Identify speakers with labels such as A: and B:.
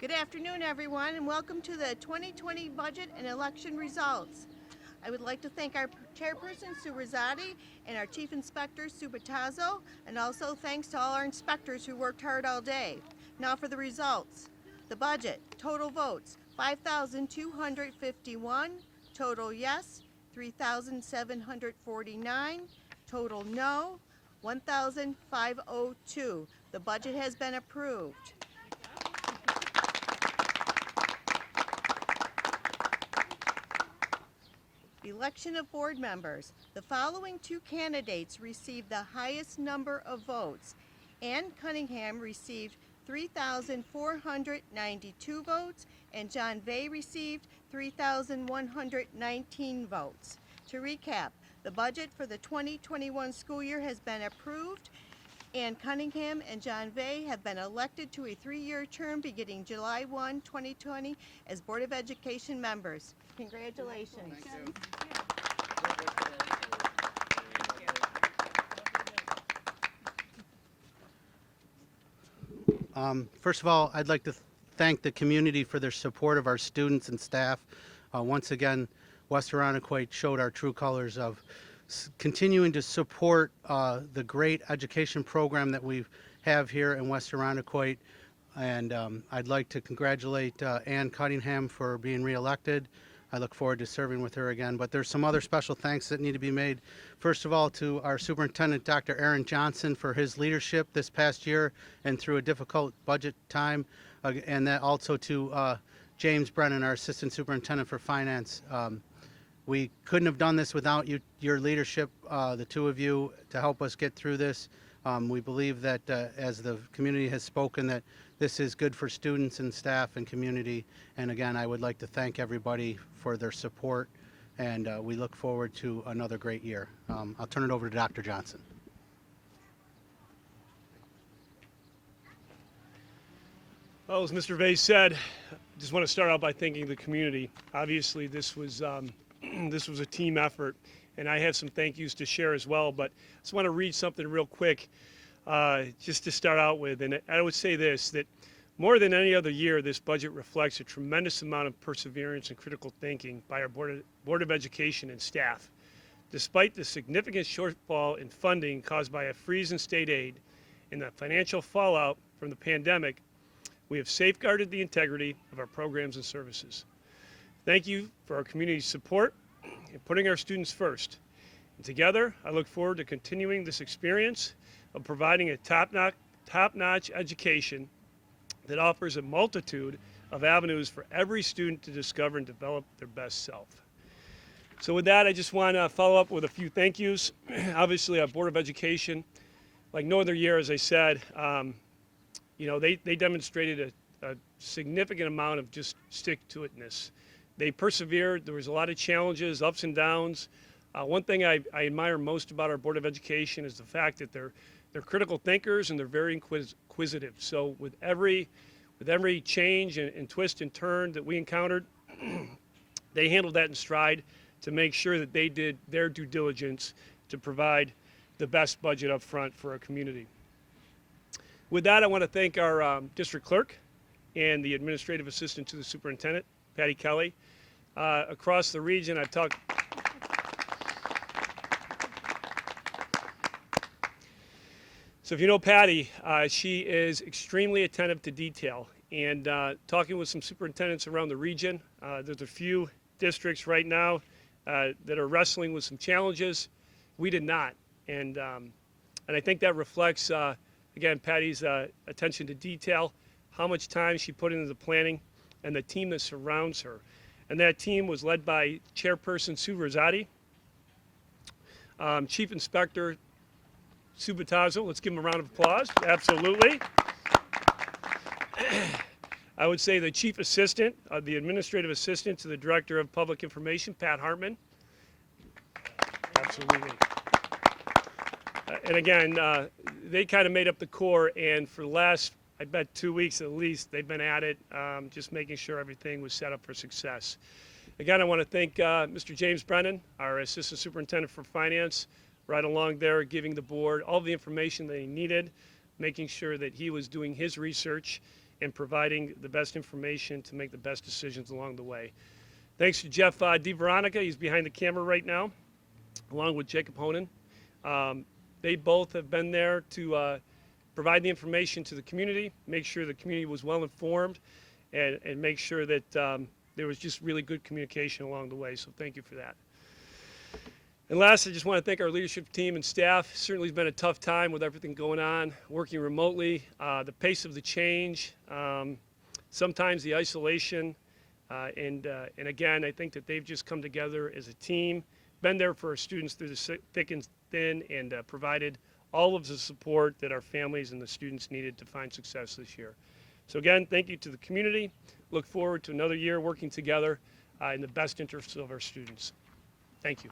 A: Good afternoon, everyone, and welcome to the 2020 budget and election results. I would like to thank our chairperson, Sue Rosati, and our chief inspector, Sue Battazzo, and also thanks to all our inspectors who worked hard all day. Now for the results. The budget, total votes, 5,251, total yes, 3,749, total no, 1,502. The budget has been approved. Election of board members. The following two candidates received the highest number of votes. Ann Cunningham received 3,492 votes, and John Vay received 3,119 votes. To recap, the budget for the 2021 school year has been approved. Ann Cunningham and John Vay have been elected to a 3-year term beginning July 1, 2020 as Board of Education members. Congratulations.
B: Thank you.
C: First of all, I'd like to thank the community for their support of our students and staff. Once again, West Aroniquoit showed our true colors of continuing to support the great education program that we have here in West Aroniquoit. And I'd like to congratulate Ann Cunningham for being reelected. I look forward to serving with her again. But there's some other special thanks that need to be made. First of all, to our superintendent, Dr. Aaron Johnson, for his leadership this past year and through a difficult budget time. And that also to James Brennan, our assistant superintendent for finance. We couldn't have done this without your leadership, the two of you, to help us get through this. We believe that, as the community has spoken, that this is good for students and staff and community. And again, I would like to thank everybody for their support, and we look forward to another great year. I'll turn it over to Dr. Johnson.
B: Well, as Mr. Vay said, I just want to start out by thanking the community. Obviously, this was a team effort, and I have some thank yous to share as well, but I just want to read something real quick just to start out with. And I would say this, that more than any other year, this budget reflects a tremendous amount of perseverance and critical thinking by our Board of Education and staff. Despite the significant shortfall in funding caused by a freeze in state aid and the financial fallout from the pandemic, we have safeguarded the integrity of our programs and services. Thank you for our community's support and putting our students first. And together, I look forward to continuing this experience of providing a top-notch education that offers a multitude of avenues for every student to discover and develop their best self. So with that, I just want to follow up with a few thank yous. Obviously, our Board of Education, like no other year, as I said, they demonstrated a significant amount of just stick-to-itness. They persevered. There was a lot of challenges, ups and downs. One thing I admire most about our Board of Education is the fact that they're critical thinkers and they're very inquisitive. So with every change and twist and turn that we encountered, they handled that in stride to make sure that they did their due diligence to provide the best budget up front for our community. With that, I want to thank our district clerk and the administrative assistant to the superintendent, Patty Kelly. Across the region, I've talked. So if you know Patty, she is extremely attentive to detail. And talking with some superintendents around the region, there's a few districts right now that are wrestling with some challenges. We did not. And I think that reflects, again, Patty's attention to detail, how much time she put into the planning, and the team that surrounds her. And that team was led by Chairperson Sue Rosati, Chief Inspector Sue Battazzo. Let's give him a round of applause. Absolutely. I would say the Chief Assistant, the Administrative Assistant to the Director of Public Information, Pat Hartman. Absolutely. And again, they kind of made up the core, and for the last, I bet 2 weeks at least, they've been at it, just making sure everything was set up for success. Again, I want to thank Mr. James Brennan, our Assistant Superintendent for Finance, right along there giving the board all the information that he needed, making sure that he was doing his research and providing the best information to make the best decisions along the way. Thanks to Jeff DeVeronica, he's behind the camera right now, along with Jacob Honan. They both have been there to provide the information to the community, make sure the community was well informed, and make sure that there was just really good communication along the way. So thank you for that. And last, I just want to thank our leadership team and staff. Certainly has been a tough time with everything going on, working remotely, the pace of the change, sometimes the isolation, and again, I think that they've just come together as a team, been there for our students through the thick and thin, and provided all of the support that our families and the students needed to find success this year. So again, thank you to the community. Look forward to another year working together in the best interests of our students. Thank you.